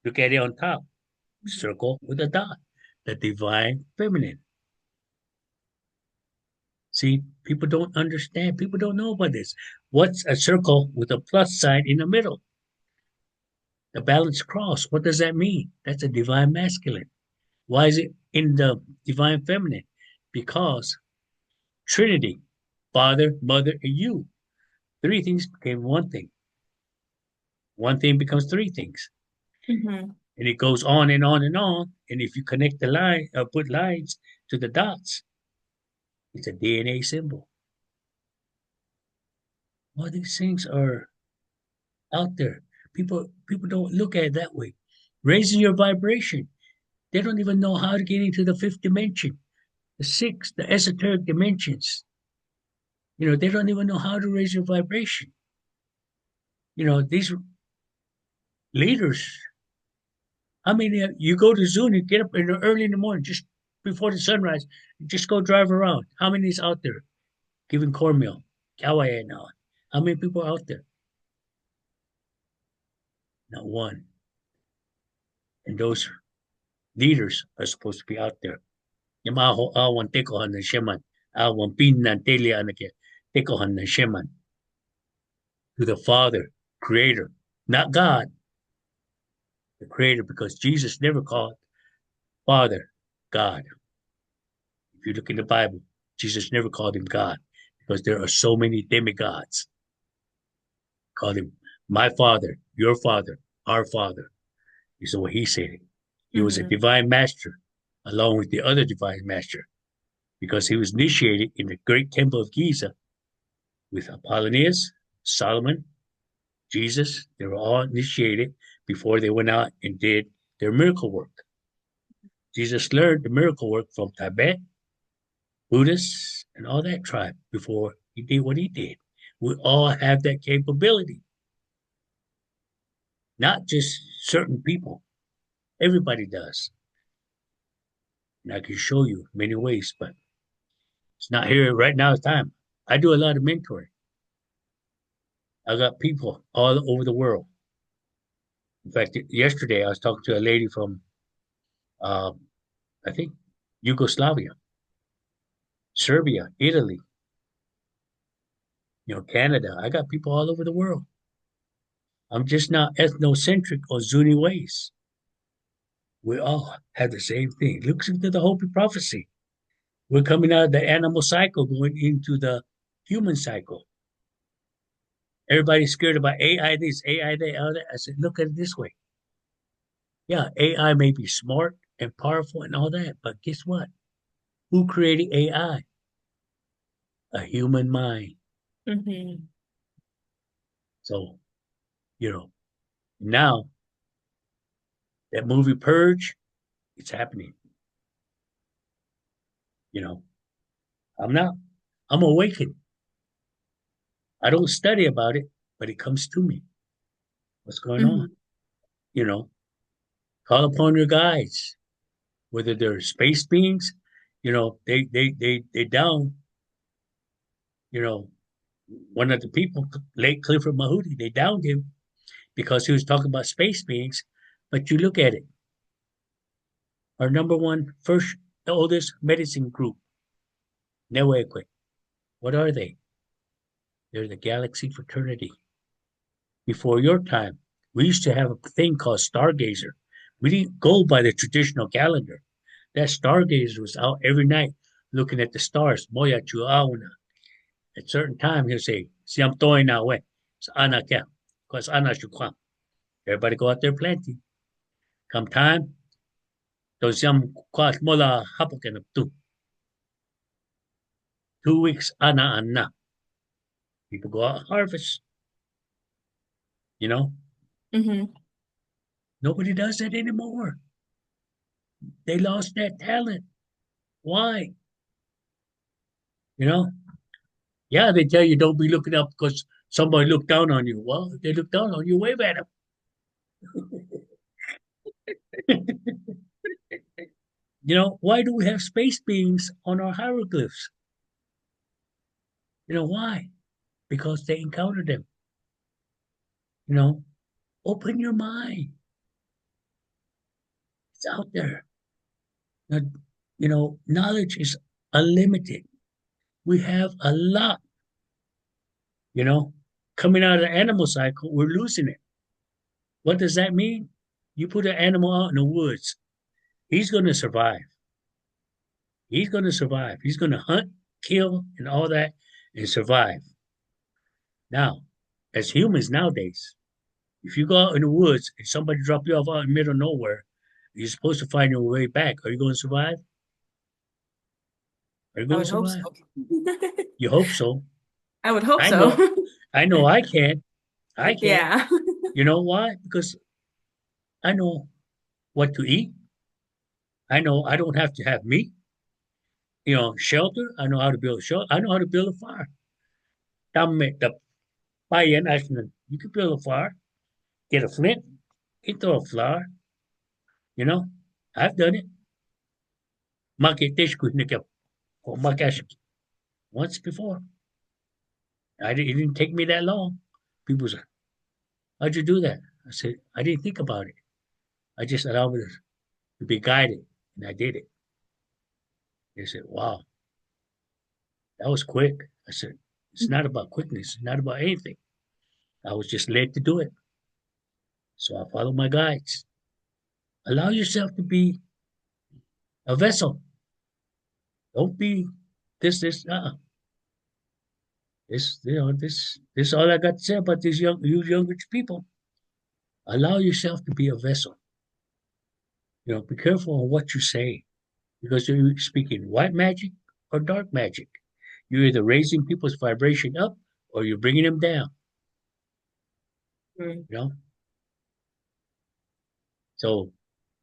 Look at it on top. Circle with a dot. The divine feminine. See, people don't understand. People don't know about this. What's a circle with a plus sign in the middle? The balanced cross, what does that mean? That's a divine masculine. Why is it in the divine feminine? Because Trinity, Father, Mother, and you. Three things became one thing. One thing becomes three things. Mm-hmm. And it goes on and on and on. And if you connect the line, put lines to the dots, it's a DNA symbol. All these things are out there. People don't look at it that way. Raising your vibration. They don't even know how to get into the fifth dimension, the sixth, the esoteric dimensions. They don't even know how to raise your vibration. These leaders. I mean, you go to Zuni, get up early in the morning, just before the sunrise, just go drive around. How many is out there giving cornmeal, kawaii now? How many people are out there? Not one. And those leaders are supposed to be out there. Yamaho awan tekohan ng shaman, awan pinan telia anake, tekohan ng shaman to the Father, Creator, not God, the Creator, because Jesus never called Father God. If you look in the Bible, Jesus never called him God because there are so many demigods. Called him my Father, your Father, our Father. Is what he said. He was a Mm-hmm. divine master along with the other divine master because he was initiated in the great temple of Giza with Apollonius, Solomon, Jesus. They were all initiated before they went out and did their miracle work. Jesus learned the miracle work from Tibet, Buddhists, and all that tribe before he did what he did. We all have that capability, not just certain people. Everybody does. And I can show you many ways, but it's not here right now. It's time. I do a lot of mentoring. I got people all over the world. In fact, yesterday I was talking to a lady from, um, I think, Yugoslavia, Serbia, Italy, Canada. I got people all over the world. I'm just not ethnocentric or Zuni ways. We all have the same thing. Look into the Hopi prophecy. We're coming out of the animal cycle, going into the human cycle. Everybody's scared about AI this, AI that, all that. I said, look at it this way. Yeah, AI may be smart and powerful and all that, but guess what? Who created AI? A human mind. Mm-hmm. So, you know, now that movie Purge, it's happening. You know, I'm not, I'm awakened. I don't study about it, but it comes to me. What's going on? Mm-hmm. You know, call upon your guides, whether they're space beings, they down, you know, one of the people, late Clifford Mahooty, they downed him because he was talking about space beings. But you look at it, our number one, first, the oldest medicine group, Neweque. What are they? They're the Galaxy Fraternity. Before your time, we used to have a thing called Stargazer. We didn't go by the traditional calendar. That Stargazer was out every night looking at the stars. Moya chuauna. At certain time, he'll say, Siam toy na we. Sa ana kya. Because ana shukwam. Everybody go out there planting. Come time, to siam kwas mola hapoken tu. 2 weeks ana ana. People go out and harvest. You know, Mm-hmm. nobody does that anymore. They lost that talent. Why? You know, yeah, they tell you don't be looking up because somebody looked down on you. Well, if they look down on you, wave at them. Why do we have space beings on our hieroglyphs? Why? Because they encountered them. You know, open your mind. It's out there. Knowledge is unlimited. We have a lot, you know, coming out of the animal cycle, we're losing it. What does that mean? You put an animal out in the woods, he's going to survive. He's going to survive. He's going to hunt, kill, and all that and survive. Now, as humans nowadays, if you go out in the woods and somebody drop you off out in the middle of nowhere, you're supposed to find your way back. Are you going to survive? Are you I going to would hope survive? so. You hope so. I would hope I so. know. I know I can't. I can't. Yeah. You know why? Because I know what to eat. I know I don't have to have meat. Shelter. I know how to build a shelter. I know how to build a fire. Dame the payan ashman. You can build a fire. Get a flint. You can throw a flower. You know, I've done it. Maketeshku nikap or makash once before. It didn't take me that long. People say, "How'd you do that?" I said, "I didn't think about it. I just allowed it to be guided, and I did it." They said, "Wow, that was quick." I said, "It's not about quickness. It's not about anything. I was just led to do it. So I follow my guides. Allow yourself to be a vessel. Don't be this. This is all I got to say about you younger people. Allow yourself to be a vessel. Be careful of what you say because you're speaking white magic or dark magic. You're either raising people's vibration up or you're bringing them down. Mm. You know, so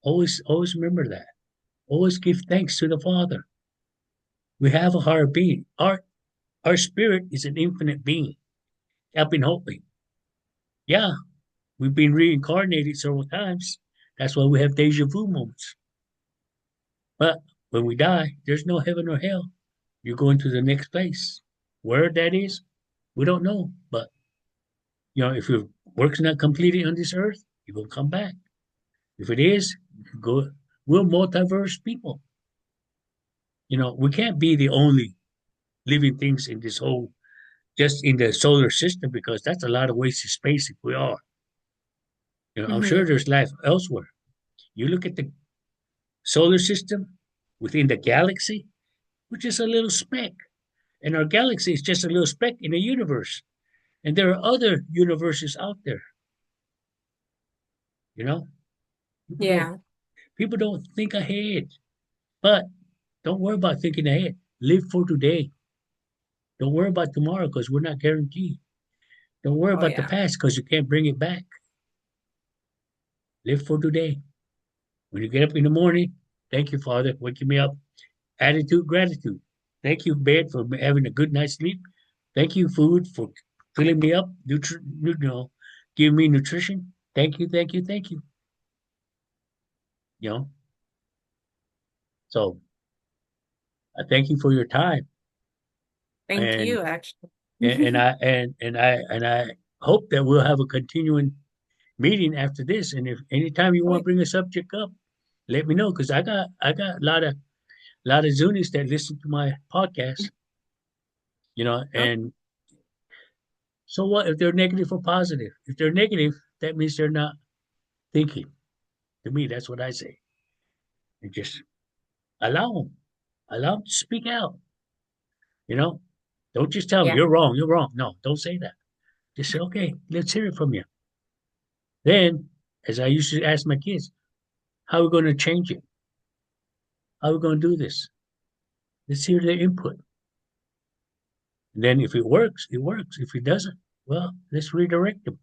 always remember that. Always give thanks to the Father. We have a higher being. Our spirit is an infinite being, helping hoping. Yeah, we've been reincarnated several times. That's why we have deja vu moments. But when we die, there's no heaven or hell. You're going to the next place. Where that is, we don't know. But if your work's not completed on this earth, you're gonna come back. If it is, you can go. We're multiverse people. We can't be the only living things in this whole just in the solar system because that's a lot of wasted space if we are. I'm sure Hmm. there's life elsewhere. You look at the solar system within the galaxy, which is a little speck. And our galaxy is just a little speck in the universe. And there are other universes out there. You know, people don't Yeah. people don't think ahead. But don't worry about thinking ahead. Live for today. Don't worry about tomorrow because we're not guaranteed. Don't worry Oh about the yeah. past because you can't bring it back. Live for today. When you get up in the morning, thank you, Father, for waking me up. Attitude, gratitude. Thank you, bed, for having a good night's sleep. Thank you, food, for filling me up, giving me nutrition. Thank you, thank you, thank you. You know, so I thank you for your time, Thank and you, actually. I hope that we'll have a continuing meeting after this. And if anytime you Oh, want to bring a subject up, let me know because I got a lot of Zunis that listen to my podcast. oh, And so what if they're negative or positive? If they're negative, that means they're not thinking. To me, that's what I say. And just allow them, allow them to speak out. You know, don't just tell them yeah. you're wrong, you're wrong. No, don't say that. Just say, okay, let's hear it from you. Then, as I used to ask my kids, how are we going to change it? How are we going to do this? Let's hear their input. And then if it works, it works. If it doesn't, well, let's redirect them.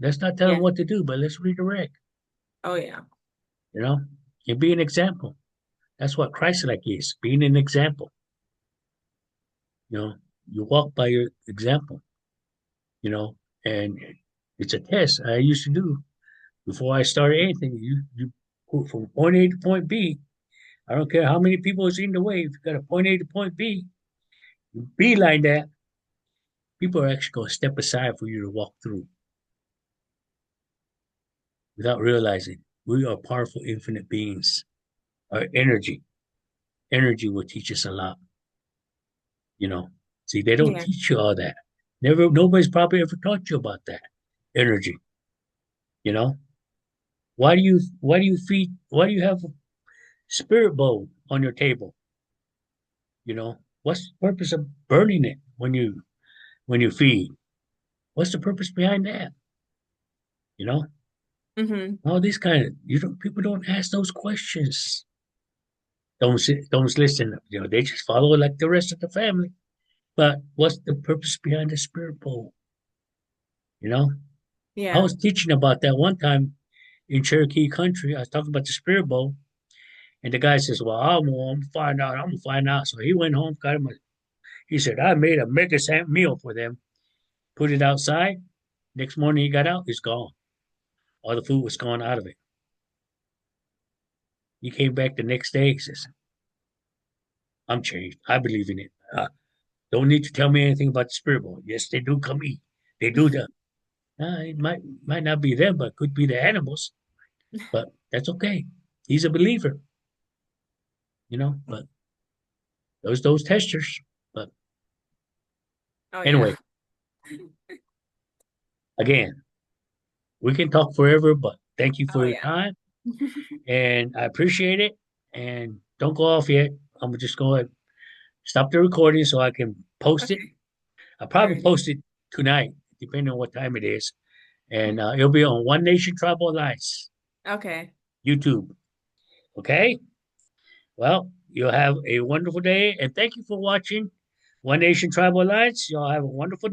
Let's not tell them Yeah. what to do, but let's redirect. Oh yeah. You know, and be an example. That's what Christ-like is, being an example. You know, you walk by your example, you know, and it's a test I used to do before I started anything. You go from point A to point B. I don't care how many people is in the way. If you got a point A to point B, you beeline that. People are actually going to step aside for you to walk through without realizing we are powerful, infinite beings. Our energy will teach us a lot. You know, see, they don't Yeah. teach you all that. Never, nobody's probably ever taught you about that. energy. You know, why do you have a spirit bowl on your table? You know, what's the purpose of burning it when you feed? What's the purpose behind that? You know, Hmm. all these kind of people don't ask those questions. Don't listen. You know, they just follow like the rest of the family. But what's the purpose behind the spirit bowl? You know, I Yeah. was teaching about that one time in Cherokee country. I was talking about the spirit bowl, and the guy says, "Well, I'm gonna find out. I'm gonna find out." So he went home, got him. He said, "I made a mega meal for them. Put it outside. Next morning he got out. It's gone. All the food was gone out of it." He came back the next day. He says, "I'm changed. I believe in it. Don't need to tell me anything about the spirit bowl. Yes, they do come eat. They do the. It might not be them, but could be the animals. But that's okay. He's a believer, you know. But those testers. But Oh anyway, yeah. again, we can talk forever. But thank you for Oh your yeah. time, and I appreciate it. And don't go off yet. I'm gonna just go ahead stop the recording so I can post it. Okay. I'll probably Alrighty. post it tonight, depending on what time it is, and it'll be on One Nation Tribal Alliance Okay. YouTube. Okay. Well, you'll have a wonderful day, and thank you for watching One Nation Tribal Alliance. Y'all have a wonderful day.